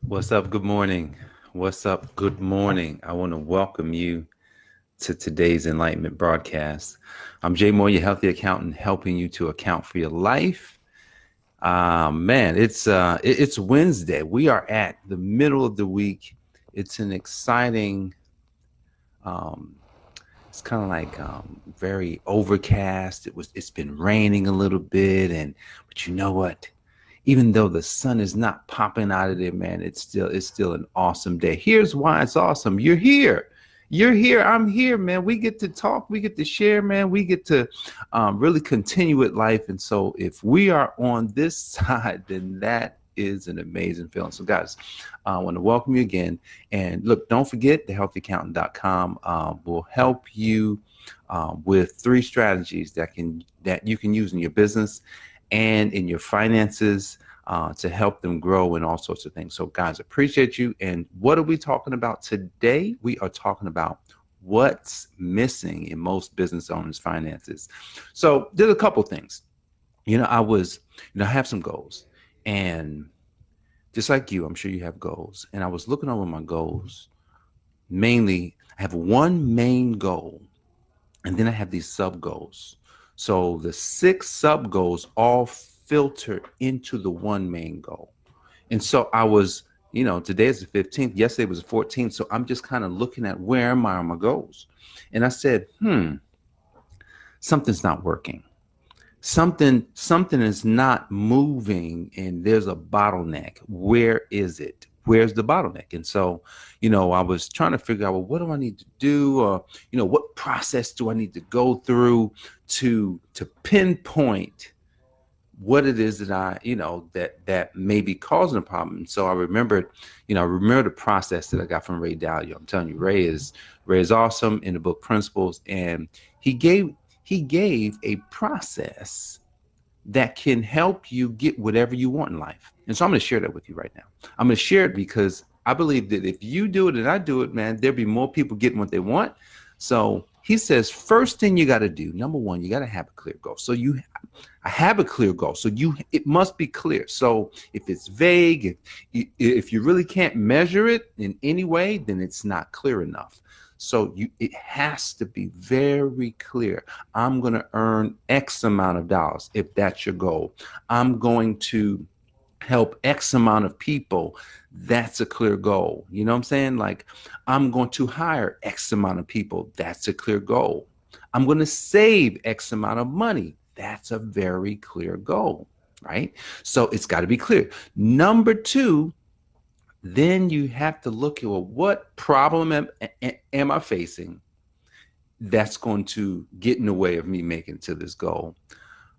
What's up? Good morning. What's up? Good morning. I want to welcome you to today's Enlightenment broadcast. I'm Jay Moore, your healthy accountant, helping you to account for your life. Man, it's Wednesday. We are at the middle of the week. It's an exciting. Um, it's kind of like very overcast. It's been raining a little bit, but you know what? Even though the sun is not popping out of there, man, it's still an awesome day. Here's why it's awesome. You're here. You're here. I'm here, man. We get to talk. We get to share, man. We get to really continue with life. And so, if we are on this side, then that is an amazing feeling. So, guys, I want to welcome you again. And look, don't forget thehealthyaccountant.com will help you with 3 strategies that you can use in your business and in your finances to help them grow and all sorts of things. So, guys, appreciate you. And what are we talking about today? We are talking about what's missing in most business owners' finances. So, there's a couple things. I have some goals, and just like you, I'm sure you have goals. And I was looking over my goals. Mainly, I have one main goal, and then I have these sub goals. So the 6 sub goals all filter into the one main goal. And so I was, today is the 15th. Yesterday was the 14th. So I'm just kind of looking at where am I on my goals. And I said, something's not working. Something is not moving, and there's a bottleneck. Where is it? Where's the bottleneck? And so, I was trying to figure out, well, what do I need to do? Or, what process do I need to go through to pinpoint what it is that that may be causing a problem. And so I remembered, I remember the process that I got from Ray Dalio. I'm telling you, Ray is awesome in the book Principles, and he gave a process that can help you get whatever you want in life. And so I'm going to share that with you right now. I'm going to share it because I believe that if you do it and I do it, man, there'll be more people getting what they want. So he says, first thing you got to do, number one, you got to have a clear goal. So I have a clear goal. So it must be clear. So if it's vague, if you really can't measure it in any way, then it's not clear enough. So it has to be very clear. I'm going to earn X amount of dollars if that's your goal. I'm going to help X amount of people. That's a clear goal. You know what I'm saying? Like, I'm going to hire X amount of people. That's a clear goal. I'm going to save X amount of money. That's a very clear goal, right? So it's got to be clear. Number 2, then you have to look at, well, what problem am I facing that's going to get in the way of me making to this goal?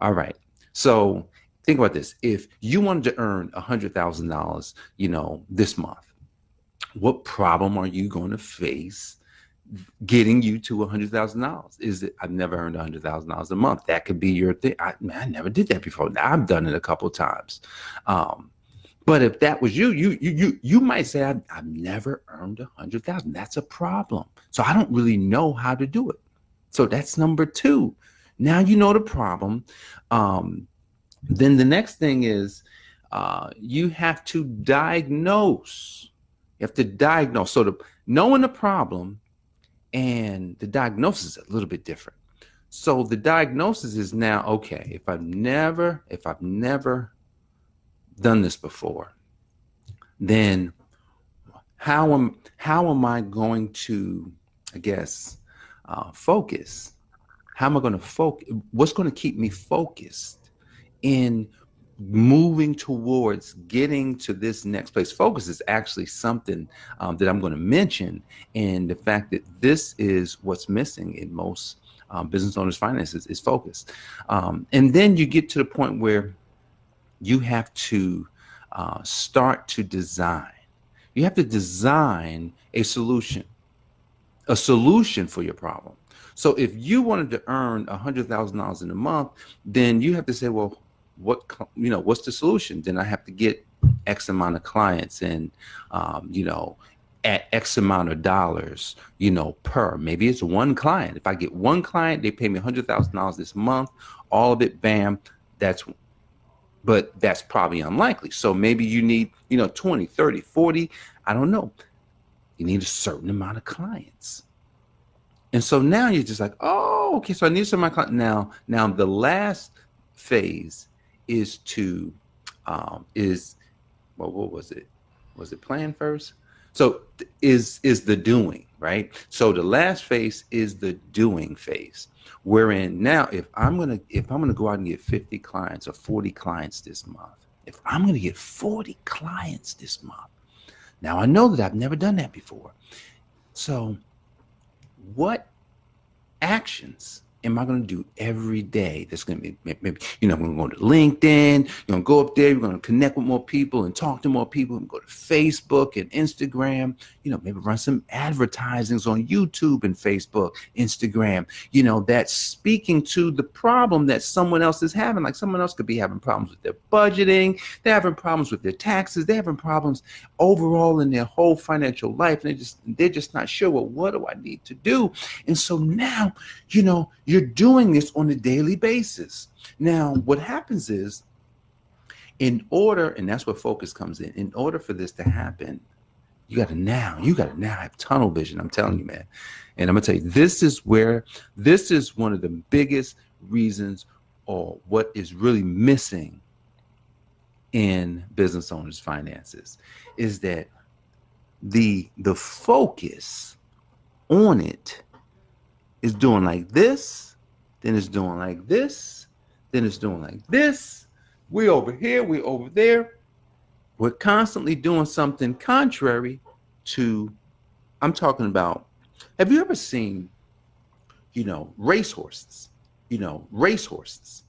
All right. So think about this. If you wanted to earn $100,000, this month, what problem are you going to face getting you to $100,000? Is it, I've never earned $100,000 a month. That could be your thing. I never did that before. I've done it a couple of times. But if that was you might say, I've never earned 100,000. That's a problem. So I don't really know how to do it. So that's number 2. Now you know the problem. Then the next thing is you have to diagnose. You have to diagnose. So knowing the problem and the diagnosis is a little bit different. So the diagnosis is now, okay, if I've never done this before, then how am I going to, I guess, focus? How am I going to focus? What's going to keep me focused in moving towards getting to this next place? Focus is actually something that I'm going to mention, and the fact that this is what's missing in most business owners' finances is focus. And then you get to the point where you have to start to design. You have to design a solution for your problem. So if you wanted to earn $100,000 in a month, then you have to say, well, what's the solution? Then I have to get X amount of clients and, at X amount of dollars, per. Maybe it's one client. If I get one client, they pay me $100,000 this month, all of it, bam, that's but that's probably unlikely. So maybe you need, 20, 30, 40, I don't know. You need a certain amount of clients. And so now you're just like, oh, okay, so I need some of my clients. Now the last phase is to, is, well, what was it? Was it plan first? So is the doing, right? So the last phase is the doing phase. Wherein now, if I'm gonna go out and get 50 clients or 40 clients this month, if I'm gonna get 40 clients this month, now I know that I've never done that before. So what actions am I going to do every day that's going to be, maybe, I'm going to go to LinkedIn, you're going to go up there, you're going to connect with more people and talk to more people, and go to Facebook and Instagram, maybe run some advertisings on YouTube and Facebook, Instagram, that's speaking to the problem that someone else is having. Like someone else could be having problems with their budgeting, they're having problems with their taxes, they're having problems overall in their whole financial life, and they're just not sure, well, what do I need to do? And so now, you're doing this on a daily basis. Now, what happens is, and that's where focus comes in order for this to happen, you got to now have tunnel vision. I'm telling you, man. And I'm going to tell you, this is one of the biggest reasons, or what is really missing in business owners' finances, is that the focus on it is doing like this, then it's doing like this, then it's doing like this. We over here, we over there. We're constantly doing something contrary to, I'm talking about, have you ever seen, racehorses? Racehorses,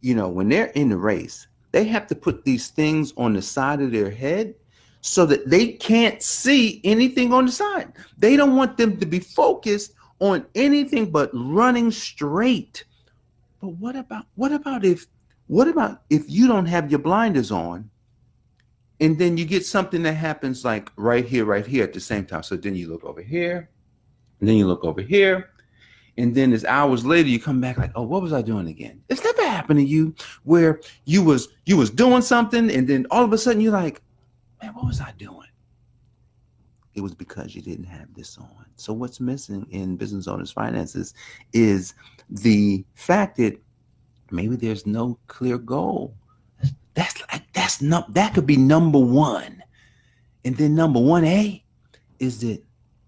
when they're in the race, they have to put these things on the side of their head so that they can't see anything on the side. They don't want them to be focused on anything but running straight. But what about if you don't have your blinders on, and then you get something that happens like right here at the same time? So then you look over here, and then you look over here, and then as hours later you come back like, oh, what was I doing again? It's never happened to you where you was doing something, and then all of a sudden you're like, man, what was I doing? It was because you didn't have this on. So what's missing in business owners' finances is the fact that maybe there's no clear goal. That could be number one. And then number 1A is that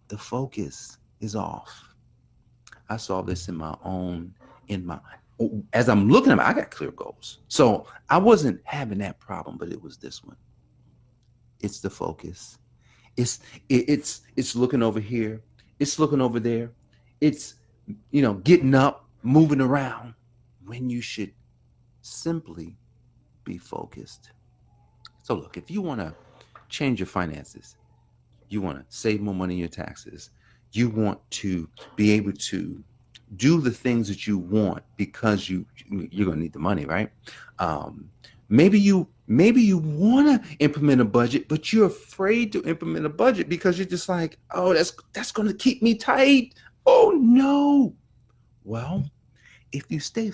the focus is off. I saw this as I'm looking at it, I got clear goals. So I wasn't having that problem, but it was this one. It's the focus. It's looking over here. It's looking over there. It's, getting up, moving around, when you should simply be focused. So look, if you want to change your finances, you want to save more money in your taxes, you want to be able to do the things that you want because you're going to need the money, right? Maybe you want to implement a budget, but you're afraid to implement a budget because you're just like, oh, that's going to keep me tight. Oh no. Well, if we stay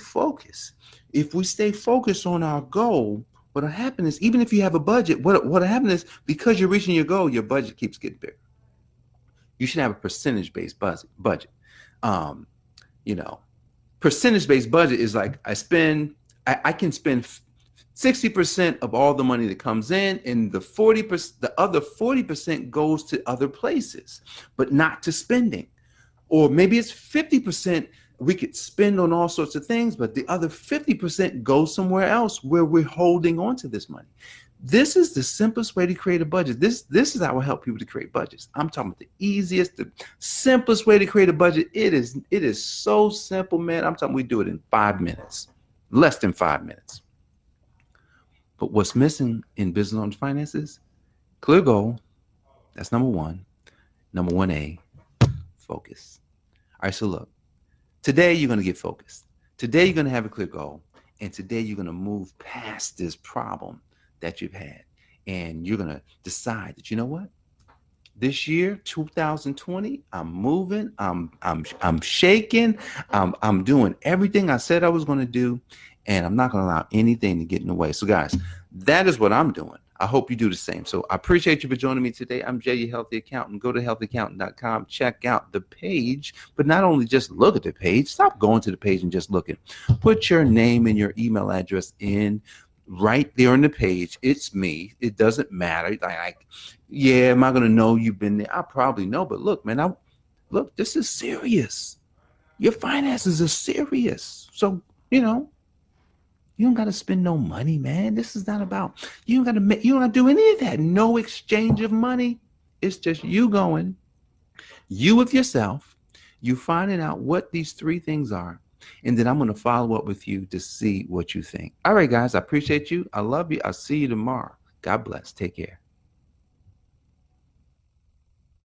focused on our goal, what'll happen is, even if you have a budget, what'll happen is, because you're reaching your goal, your budget keeps getting bigger. You should have a percentage-based budget. Percentage-based budget is like, I can spend 60% of all the money that comes in, and the other 40% goes to other places, but not to spending. Or maybe it's 50% we could spend on all sorts of things, but the other 50% goes somewhere else where we're holding on to this money. This is the simplest way to create a budget. This is how I help people to create budgets. I'm talking about the easiest, the simplest way to create a budget. It is so simple, man. I'm talking, we do it in 5 minutes, less than 5 minutes. But what's missing in business owner finances? Clear goal. That's number one. Number 1A, focus. All right, so look, today you're going to get focused. Today you're going to have a clear goal. And today you're going to move past this problem that you've had. And you're going to decide that, you know what? This year, 2020, I'm moving, I'm shaking, I'm doing everything I said I was going to do. and I'm not going to allow anything to get in the way. So guys, that is what I'm doing. I hope you do the same. So I appreciate you for joining me today. I'm Jay, your healthy accountant. Go to healthyaccountant.com, check out the page, but not only just look at the page, stop going to the page and just looking. Put your name and your email address in right there on the page. It's me. It doesn't matter. Like, yeah, am I going to know you've been there? I probably know, but look, man, look, this is serious. Your finances are serious. So, you don't got to spend no money, man. This is not about, you don't got to do any of that. No exchange of money. It's just you going, you with yourself, you finding out what these three things are. And then I'm going to follow up with you to see what you think. All right, guys, I appreciate you. I love you. I'll see you tomorrow. God bless. Take care.